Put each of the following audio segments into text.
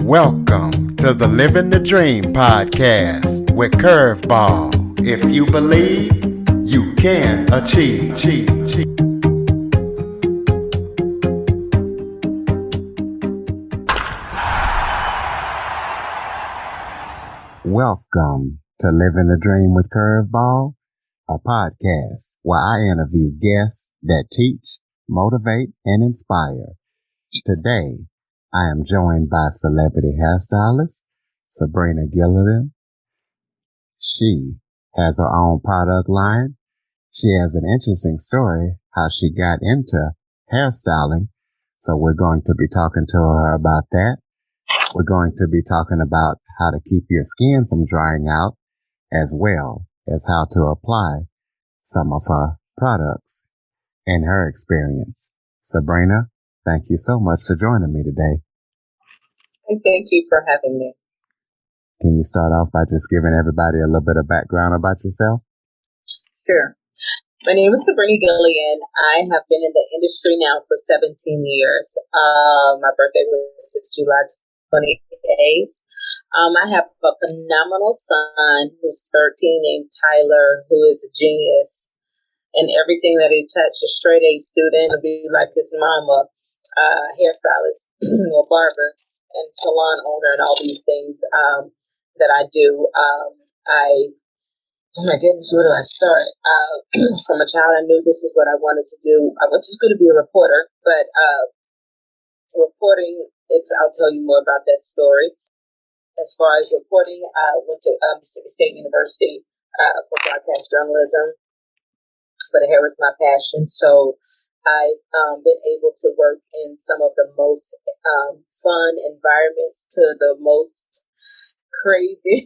Welcome to the Living the Dream podcast with Curveball. If you believe, you can achieve. Welcome to Living the Dream with Curveball, a podcast where I interview guests that teach, motivate, and inspire. Today, I am joined by celebrity hairstylist Sabrina Gilleylen. She has her own product line. She has an interesting story how she got into hairstyling. So we're going to be talking to her about that. We're going to be talking about how to keep your skin from drying out, as well as how to apply some of her products and her experience. Sabrina, thank you so much for joining me today. And thank you for having me. Can you start off by just giving everybody a little bit of background about yourself? Sure. My name is Sabrina Gilleylen. I have been in the industry now for 17 years. My birthday was July 28th. I have a phenomenal son who's 13 named Tyler, who is a genius. And everything that he touched, a straight A student, to be like his mama, hairstylist or barber and salon owner and all these things that I do. Oh my goodness, where do I start? From a child, I knew this is what I wanted to do. I was just going to be a reporter, but reporting, I'll tell you more about that story. As far as reporting, I went to Mississippi State University for broadcast journalism, but hair was my passion. So I've been able to work in some of the most fun environments to the most crazy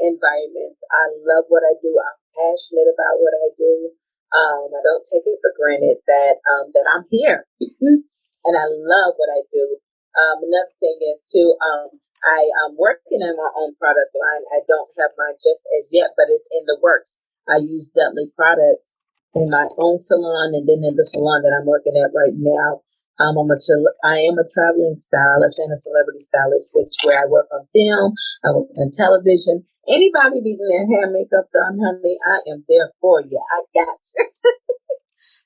environments. I love what I do. I'm passionate about what I do. I don't take it for granted that I'm here, and I love what I do. Another thing is too, I am working on my own product line. I don't have mine just as yet, but it's in the works. I use Dudley products in my own salon and then in the salon that I'm working at right now. I am a traveling stylist and a celebrity stylist, where I work on film, I work on television. Anybody needing their hair and makeup done, honey, I am there for you. I got you.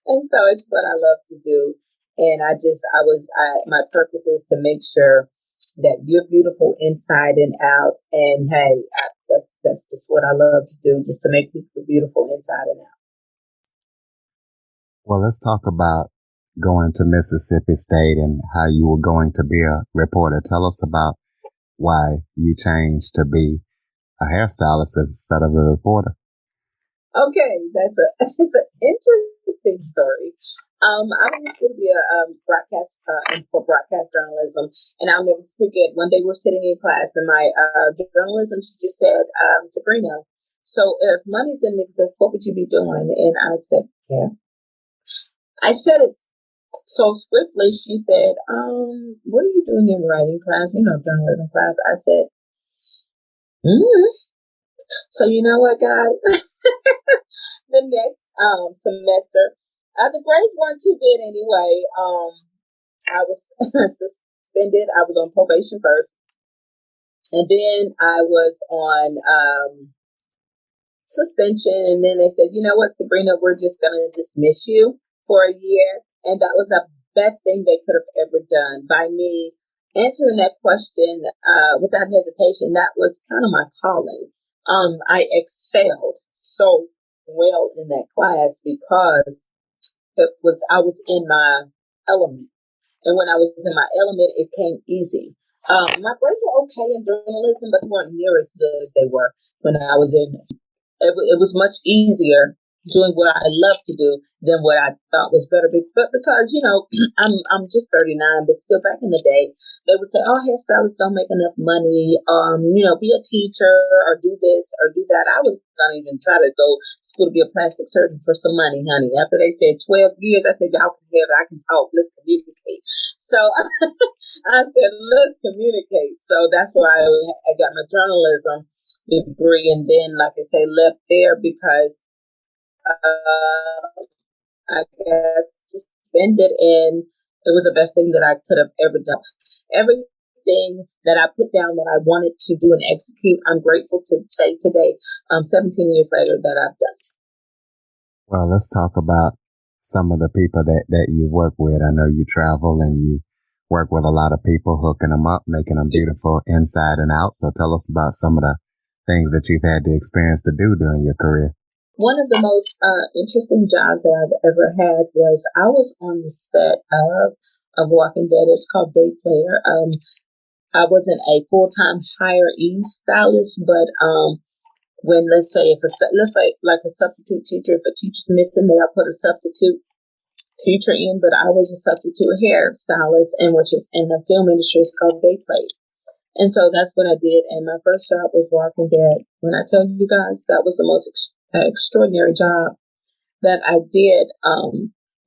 And so it's what I love to do. And my purpose is to make sure that you're beautiful inside and out. And hey, that's just what I love to do, just to make people beautiful inside and out. Well, let's talk about going to Mississippi State and how you were going to be a reporter. Tell us about why you changed to be a hairstylist instead of a reporter. Okay, it's an interesting story. I was just going to be a broadcast for broadcast journalism, and I'll never forget one day we're sitting in class, and my journalism teacher said, "Sabrina, so if money didn't exist, what would you be doing?" And I said, "Yeah." I said it so swiftly. She said, "What are you doing in writing class? Journalism class." I said, So you know what, guys? The next semester, the grades weren't too good anyway. I was suspended. I was on probation first, and then I was on suspension. And then they said, "You know what, Sabrina, we're just going to dismiss you for a year." And that was the best thing they could have ever done by me answering that question without hesitation. That was kind of my calling. I excelled so well in that class because I was in my element. And when I was in my element, it came easy. My grades were okay in journalism, but they weren't near as good as they were when I was in it. It was much easier doing what I love to do than what I thought was better. But because, I'm just 39, but still back in the day, they would say, "Oh, hairstylists don't make enough money. Be a teacher or do this or do that." I was going to even try to go to school to be a plastic surgeon for some money, honey. After they said 12 years, I said, "Y'all can have it. I can talk. Let's communicate." So I said, "Let's communicate." So that's why I got my journalism degree. And then, like I say, left there because I guess suspended, and it was the best thing that I could have ever done. Everything everything that I put down that I wanted to do and execute, I'm grateful to say today, 17 years later, that I've done it. Well, let's talk about some of the people that you work with. I know you travel and you work with a lot of people, hooking them up, making them beautiful inside and out. So tell us about some of the things that you've had the experience to do during your career. One of the most interesting jobs that I've ever had was I was on the set of Walking Dead. It's called Day Player. I wasn't a full-time hire-e stylist, but when let's say like a substitute teacher, if a teacher's missing, may I put a substitute teacher in? But I was a substitute hair stylist, and which is in the film industry, it's called Day Play. And so that's what I did. And my first job was Walking Dead. When I tell you guys, that was the most extraordinary job that I did,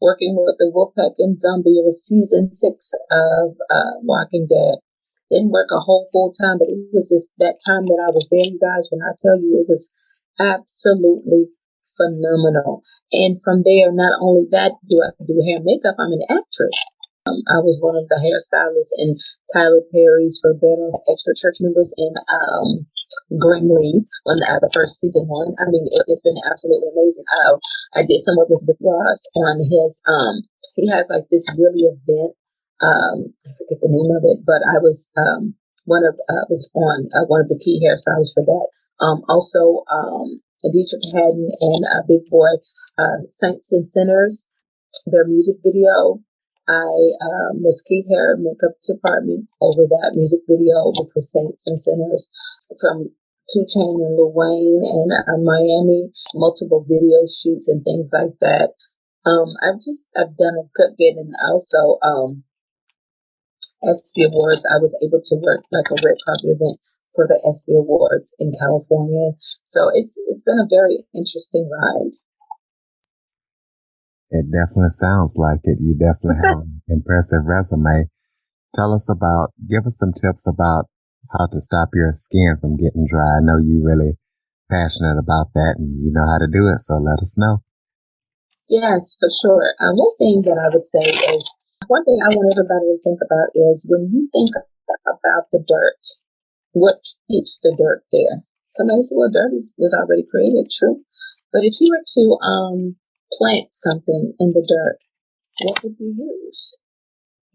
working with the Wolfpack and Zombie. It was season 6 of Walking Dead. Didn't work a whole full time, but it was just that time that I was there, you guys. When I tell you, it was absolutely phenomenal. And from there, not only that, do I do hair and makeup, I'm an actress. I was one of the hairstylists in Tyler Perry's For Better Extra Church Members in Greenleaf on the first season 1. I mean, it's been absolutely amazing. I did some work with Rick Ross on his, he has like this yearly event. I forget the name of it, but I was was on one of the key hairstylists for that. Also, Dietrich Haddon and Big Boy, Saints and Sinners, their music video. I was key hair and makeup department over that music video, which was Saints and Sinners, from 2 Chainz and Lil Wayne and Miami, multiple video shoots and things like that. I've done a good bit, and also ESPY Awards. I was able to work like a red carpet event for the ESPY Awards in California. So it's been a very interesting ride. It definitely sounds like it. You definitely have an impressive resume. Give us some tips about how to stop your skin from getting dry. I know you're really passionate about that and you know how to do it, so let us know. Yes, for sure. One thing that I would say is, one thing I want everybody to think about is when you think about the dirt, what keeps the dirt there? Somebody said, well, dirt was already created, true. But if you were to plant something in the dirt, what would you use?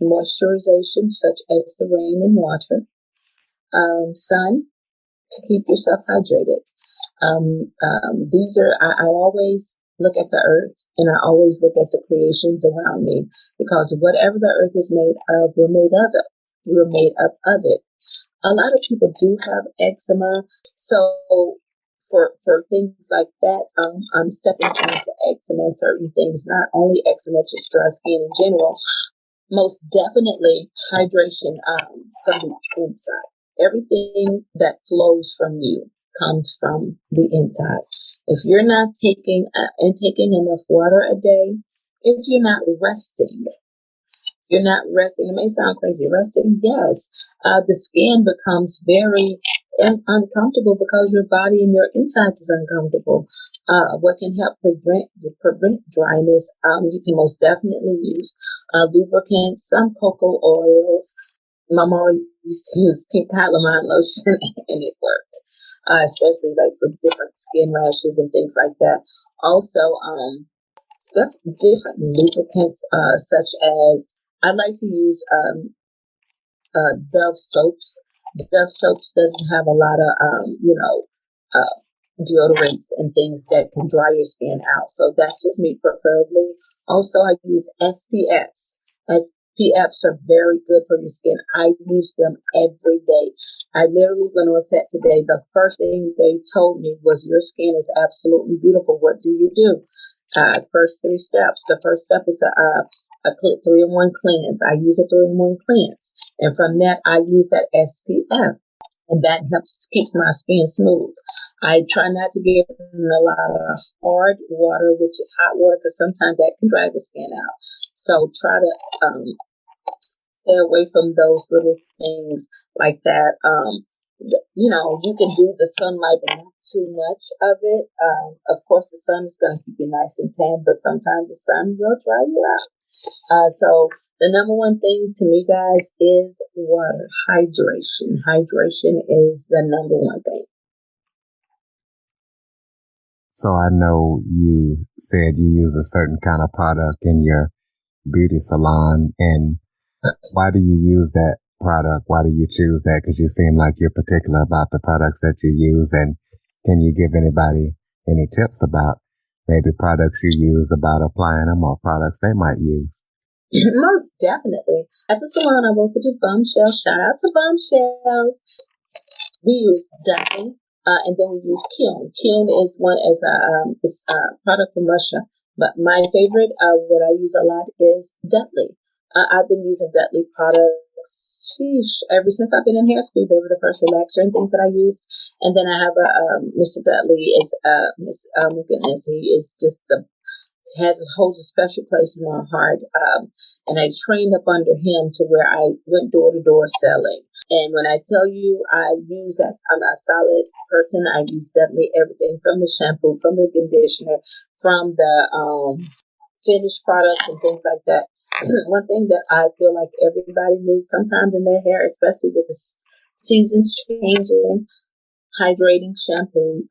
Moisturization, such as the rain and water, sun, to keep yourself hydrated. I always look at the earth, and I always look at the creations around me, because whatever the earth is made of, we're made of it. We're made up of it. A lot of people do have eczema, so for things like that, I'm stepping into eczema, certain things, not only eczema, just dry skin in general. Most definitely hydration from the inside. Everything that flows from you comes from the inside. If you're not taking enough water a day, if you're not resting, it may sound crazy. Resting, yes. The skin becomes very uncomfortable because your body and your insides is uncomfortable. What can help prevent dryness? You can most definitely use lubricants, some cocoa oils. My mom used to use pink calamine lotion, and it worked, especially like for different skin rashes and things like that. Also, different lubricants, such as I like to use Dove soaps. Dove soaps doesn't have a lot of deodorants and things that can dry your skin out. So that's just me preferably. Also, I use SPFs. SPFs are very good for your skin. I use them every day. I literally went on set today. The first thing they told me was, your skin is absolutely beautiful. What do you do? First 3 steps. The first step is a 3-in-1 cleanse. I use a 3-in-1 cleanse. And from that, I use that SPF. And that keeps my skin smooth. I try not to get in a lot of hard water, which is hot water, because sometimes that can dry the skin out. So try to stay away from those little things like that. You can do the sunlight, but not too much of it. Of course, the sun is going to keep you nice and tan, but sometimes the sun will dry you out. So the number one thing to me, guys, is water. Hydration. Hydration is the number one thing. So I know you said you use a certain kind of product in your beauty salon, and why do you use that product? Why do you choose that? Because you seem like you're particular about the products that you use. And can you give anybody any tips about maybe products you use, about applying them, or products they might use? Most definitely. At the salon I work with is Bombshells. Shout out to Bombshells. We use Dudley, and then we use Kiln. Kiln is a product from Russia, but my favorite, what I use a lot, is Dudley. I've been using Dudley products, ever since I've been in hair school. They were the first relaxer and things that I used. And then I have Mr. Dudley. Goodness, he is just holds a special place in my heart. And I trained up under him to where I went door to door selling. And when I tell you I use that, I'm a solid person. I use definitely everything from the shampoo, from the conditioner, from the finished products and things like that. One thing that I feel like everybody needs sometimes in their hair, especially with the seasons changing, hydrating shampoo,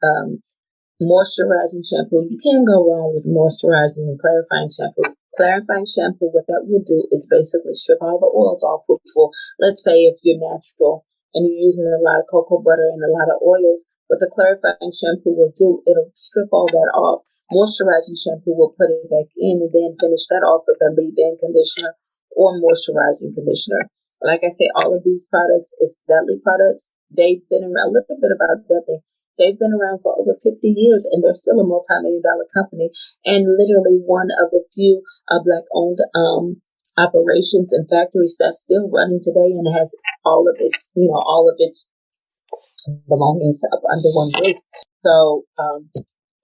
moisturizing shampoo. You can't go wrong with moisturizing and clarifying shampoo. Clarifying shampoo, what that will do is basically strip all the oils off, which will, let's say if you're natural and you're using a lot of cocoa butter and a lot of oils, what the clarifying shampoo will do, it'll strip all that off. Moisturizing shampoo will put it back in and then finish that off with a leave-in conditioner or moisturizing conditioner. Like I say, all of these products is Dudley products. They've been around, a little bit about Dudley. They've been around for over 50 years, and they're still a multi-million-dollar company, and literally one of the few Black-owned operations and factories that's still running today and has all of its belongings up under one roof. So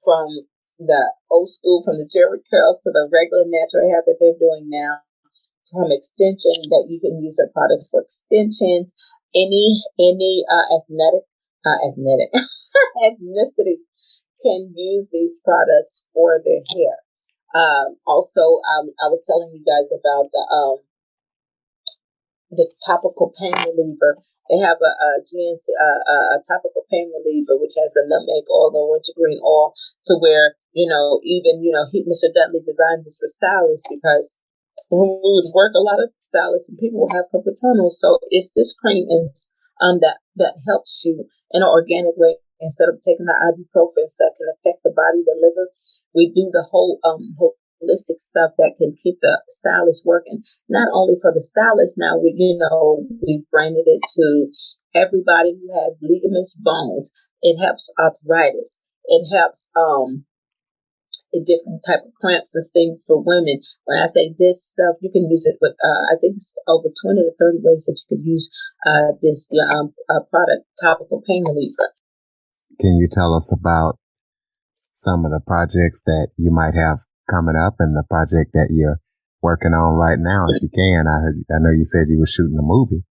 from the old school, from the Jerry curls to the regular natural hair that they're doing now, from extension, that you can use their products for extensions, any ethnicity can use these products for their hair. Also, I was telling you guys about the topical pain reliever. They have a GNC, a topical pain reliever, which has the nutmeg oil, the wintergreen oil, to where, Mr. Dudley designed this for stylists, because when we would work, a lot of stylists and people will have carpal tunnel. So it's this cream that helps you in an organic way. Instead of taking the ibuprofen that can affect the body, the liver, we do the whole holistic stuff that can keep the stylist working. Not only for the stylist, now we branded it to everybody who has ligaments, bones. It helps arthritis. It helps different type of cramps and things for women. When I say this stuff, you can use it with, I think it's over 20 to 30 ways that you could use this product, topical pain reliever. Can you tell us about some of the projects that you might have coming up and the project that you're working on right now, if you can? I know you said you were shooting a movie.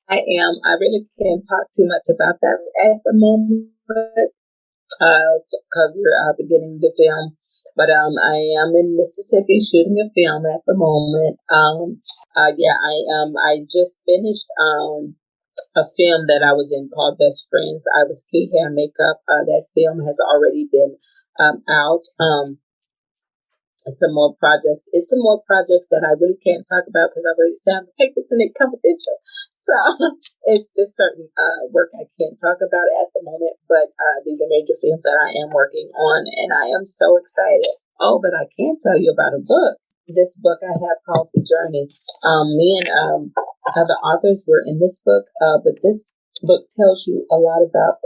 I am. I really can't talk too much about that at the moment, because we're beginning the film. But I am in Mississippi shooting a film at the moment. I just finished a film that I was in called Best Friends. I was key hair and makeup. That film has already been out. It's some more projects that I really can't talk about because I've already signed the papers and it's confidential. So it's just certain work I can't talk about at the moment. But these are major films that I am working on, and I am so excited. Oh, but I can tell you about a book. This book I have called The Journey. Me and other authors were in this book, but this book tells you a lot about,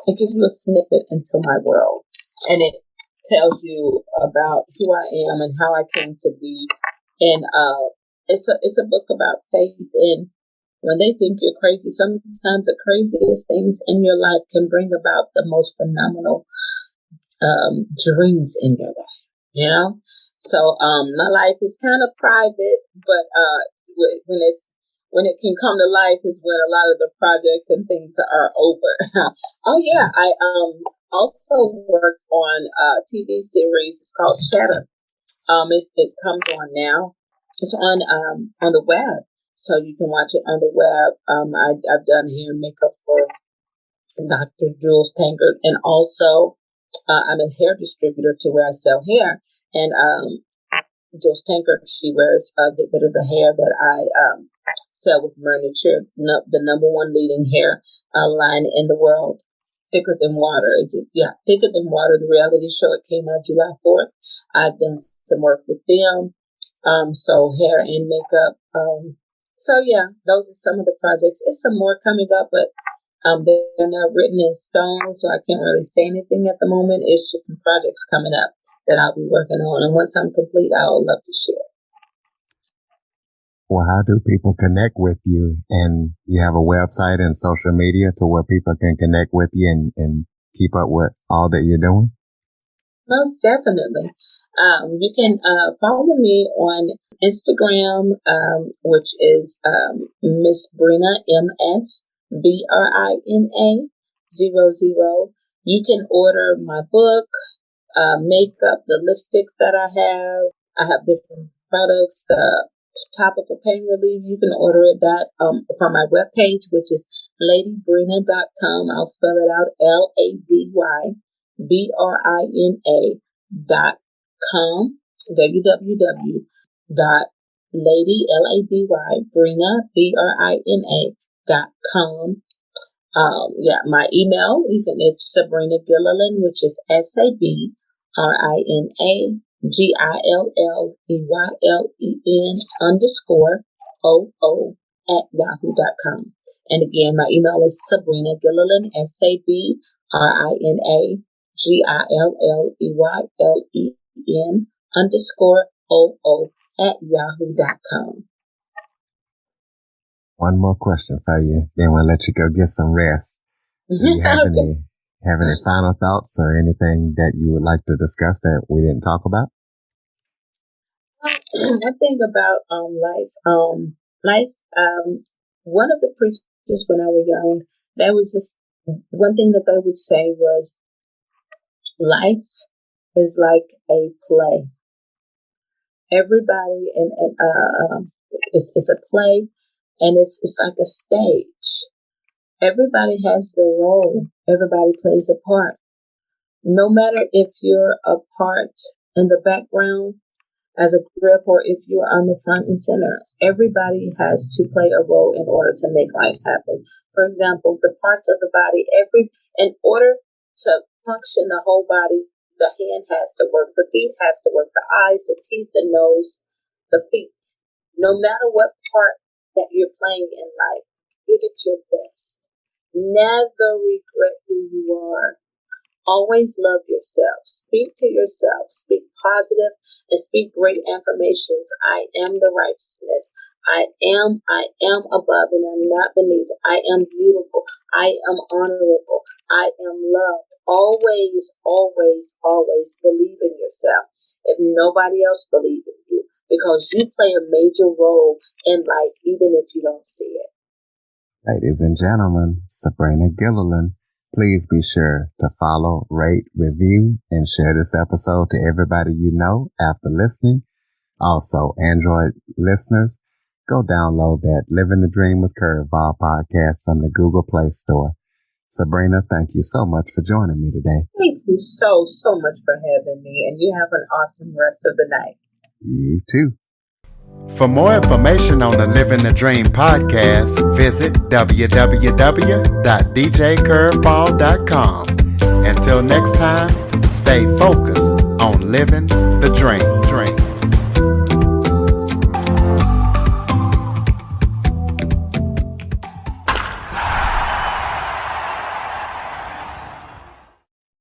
it gives you a snippet into my world, and it tells you about who I am and how I came to be. And it's a book about faith. And when they think you're crazy, sometimes the craziest things in your life can bring about the most phenomenal dreams in your life. So my life is kind of private, but when it can come to life is when a lot of the projects and things are over. Oh yeah, I also work on a TV series. It's called Shatter. It comes on now. It's on the web, so you can watch it on the web. I've done hair and makeup for Dr. Jules Tankard, and also I'm a hair distributor to where I sell hair. And Jules Tankard, she wears a good bit of the hair that I sell with Murniture, the number one leading hair line in the world. Thicker Than Water. Thicker Than Water, the reality show. It came out July 4th. I've done some work with them. So hair and makeup. So yeah, those are some of the projects. It's some more coming up, but they're not written in stone, so I can't really say anything at the moment. It's just some projects coming up that I'll be working on. And once I'm complete, I'll love to share. Well, how do people connect with you? And you have a website and social media to where people can connect with you and keep up with all that you're doing? Most definitely. You can follow me on Instagram, which is Miss Brina, MSBRINA00. You can order my book, makeup, the lipsticks that I have. I have different products, topical pain relief. You can order it from my webpage, which is ladybrina.com. I'll spell it out, LADYBRINA.com, www.ladybrina.com. My email, it's Sabrina Gilleylen, which is SABRINA GILLELEN_OO@yahoo.com. And again, my email is Sabrina Gilleylen, SABRINA_OO@yahoo.com. One more question for you, then we'll let you go get some rest. Do you have any final thoughts or anything that you would like to discuss that we didn't talk about? One thing about life. One of the preachers when I was young, that was just one thing that they would say was, life is like a play. Everybody it's a play, and it's like a stage. Everybody has their role. Everybody plays a part. No matter if you're a part in the background as a grip or if you're on the front and center, everybody has to play a role in order to make life happen. For example, the parts of the body, in order to function the whole body, the hand has to work, the feet has to work, the eyes, the teeth, the nose, the feet. No matter what part that you're playing in life, give it your best. Never regret who you are. Always love yourself. Speak to yourself. Speak positive and speak great affirmations. I am the righteousness. I am above and I'm not beneath. I am beautiful. I am honorable. I am loved. Always, always, always believe in yourself. If nobody else believes in you, because you play a major role in life, even if you don't see it. Ladies and gentlemen, Sabrina Gilleylen. Please be sure to follow, rate, review, and share this episode to everybody you know after listening. Also, Android listeners, go download that Living the Dream with Curveball podcast from the Google Play Store. Sabrina, thank you so much for joining me today. Thank you so much for having me, and you have an awesome rest of the night. You too. For more information on the Living the Dream podcast, visit www.djcurveball.com. Until next time, stay focused on living the dream.